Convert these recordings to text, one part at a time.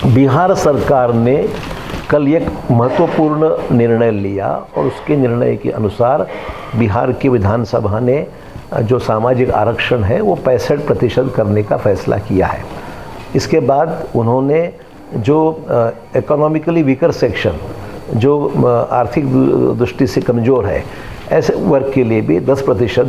बिहार सरकार ने कल एक महत्वपूर्ण निर्णय लिया और उसके निर्णय के अनुसार बिहार की विधानसभा ने जो सामाजिक आरक्षण है वो 65% करने का फैसला किया है। इसके बाद उन्होंने जो इकोनॉमिकली वीकर सेक्शन, जो आर्थिक दृष्टि से कमज़ोर है, ऐसे वर्ग के लिए भी 10%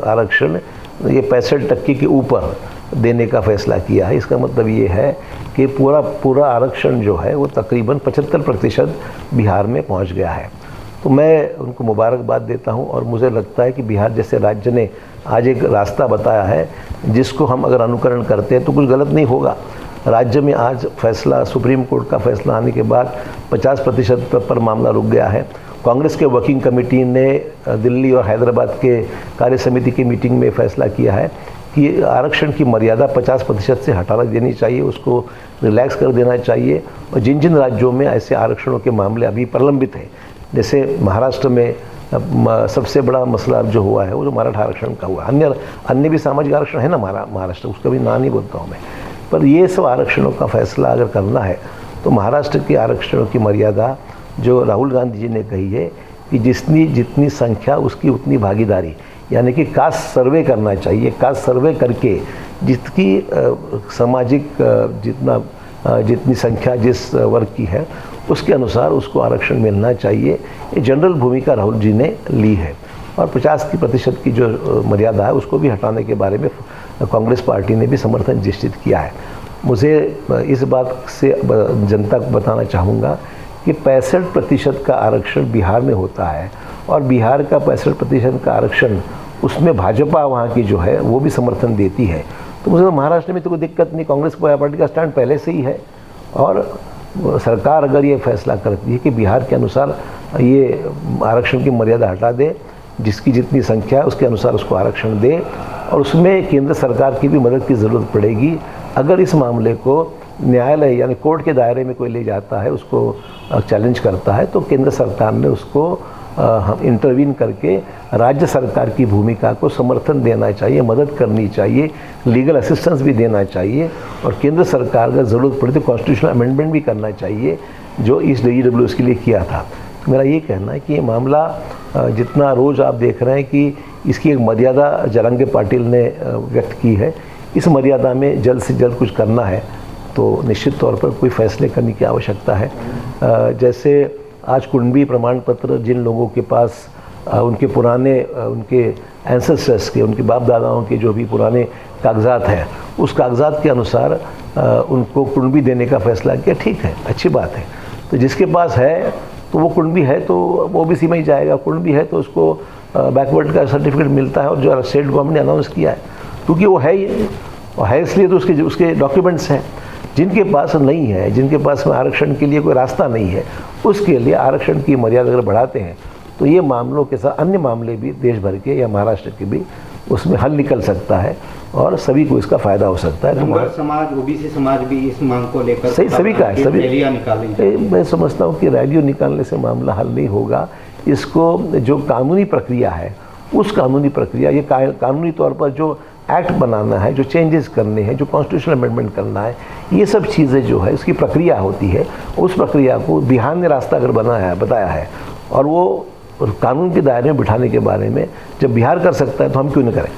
आरक्षण ये 65% के ऊपर देने का फैसला किया है। इसका मतलब ये है कि पूरा आरक्षण जो है वो तकरीबन 75% बिहार में पहुंच गया है। तो मैं उनको मुबारकबाद देता हूं और मुझे लगता है कि बिहार जैसे राज्य ने आज एक रास्ता बताया है जिसको हम अगर अनुकरण करते हैं तो कुछ गलत नहीं होगा। राज्य में आज फैसला, सुप्रीम कोर्ट का फैसला आने के बाद 50% पर मामला रुक गया है। कांग्रेस के वर्किंग कमेटी ने दिल्ली और हैदराबाद के कार्य समिति की मीटिंग में फैसला किया है कि आरक्षण की मर्यादा 50% से हटा देनी चाहिए, उसको रिलैक्स कर देना चाहिए। और जिन जिन राज्यों में ऐसे आरक्षणों के मामले अभी प्रलंबित हैं, जैसे महाराष्ट्र में सबसे बड़ा मसला जो हुआ है वो जो मराठा आरक्षण का हुआ, अन्य भी सामाजिक आरक्षण है ना महाराष्ट्र, उसका भी नाम नहीं बोलता हूँ मैं, पर ये सब आरक्षणों का फैसला अगर करना है तो महाराष्ट्र के आरक्षणों की मर्यादा जो राहुल गांधी जी ने कही है कि जितनी संख्या उसकी उतनी भागीदारी, यानी कि कास्ट सर्वे करना चाहिए। कास्ट सर्वे करके जितनी सामाजिक जितनी संख्या जिस वर्ग की है उसके अनुसार उसको आरक्षण मिलना चाहिए। ये जनरल भूमिका राहुल जी ने ली है और 50% की जो मर्यादा है उसको भी हटाने के बारे में कांग्रेस पार्टी ने भी समर्थन निश्चित किया है। मुझे इस बात से जनता को बताना चाहूँगा कि 65% का आरक्षण बिहार में होता है और बिहार का 65% का आरक्षण उसमें भाजपा वहाँ की जो है वो भी समर्थन देती है। तो मुझे महाराष्ट्र में तो कोई दिक्कत नहीं, कांग्रेस पार्टी का स्टैंड पहले से ही है और सरकार अगर ये फैसला करती है कि बिहार के अनुसार ये आरक्षण की मर्यादा हटा दे, जिसकी जितनी संख्या है उसके अनुसार उसको आरक्षण दे और उसमें केंद्र सरकार की भी मदद की ज़रूरत पड़ेगी। अगर इस मामले को न्यायालय यानी कोर्ट के दायरे में कोई ले जाता है, उसको चैलेंज करता है, तो केंद्र सरकार ने उसको हम इंटरवीन करके राज्य सरकार की भूमिका को समर्थन देना चाहिए, मदद करनी चाहिए, लीगल असिस्टेंस भी देना चाहिए और केंद्र सरकार का ज़रूरत पड़े तो कॉन्स्टिट्यूशनल अमेंडमेंट भी करना चाहिए जो इस EWS के लिए किया था। तो मेरा ये कहना है कि ये मामला जितना रोज़ आप देख रहे हैं कि इसकी एक मर्यादा जरंगे पाटिल ने व्यक्त की है, इस मर्यादा में जल्द से जल्द कुछ करना है तो निश्चित तौर पर कोई फैसले करने की आवश्यकता है। जैसे आज कुंडली प्रमाण पत्र जिन लोगों के पास उनके पुराने उनके एंसेस्टर्स के, उनके बाप दादाओं के जो भी पुराने कागजात हैं, उस कागजात के अनुसार उनको कुंडली देने का फैसला किया, ठीक है, अच्छी बात है। तो जिसके पास है तो वो कुंडली है तो वो OBC में ही जाएगा, कुंडली है तो उसको बैकवर्ड का सर्टिफिकेट मिलता है और जो स्टेट गवर्नमेंट ने अनाउंस किया है क्योंकि वो है ही और है इसलिए तो उसके डॉक्यूमेंट्स हैं। जिनके पास नहीं है, जिनके पास में आरक्षण के लिए कोई रास्ता नहीं है, उसके लिए आरक्षण की मर्यादा अगर बढ़ाते हैं तो ये मामलों के साथ अन्य मामले भी देश भर के या महाराष्ट्र के भी उसमें हल निकल सकता है और सभी को इसका फायदा हो सकता है। धनगर समाज, OBC समाज भी इस मांग को लेकर सभी का है, सभी रैलियां निकालेंगे। मैं समझता हूँ कि रैलियों निकालने से मामला हल नहीं होगा। इसको जो कानूनी प्रक्रिया है उस कानूनी प्रक्रिया, ये कानूनी तौर पर जो एक्ट बनाना है, जो चेंजेस करने हैं, जो कॉन्स्टिट्यूशनल अमेंडमेंट करना है, ये सब चीज़ें जो है इसकी प्रक्रिया होती है। उस प्रक्रिया को बिहार ने रास्ता अगर बताया है और वो कानून के दायरे में बिठाने के बारे में जब बिहार कर सकता है तो हम क्यों न करें।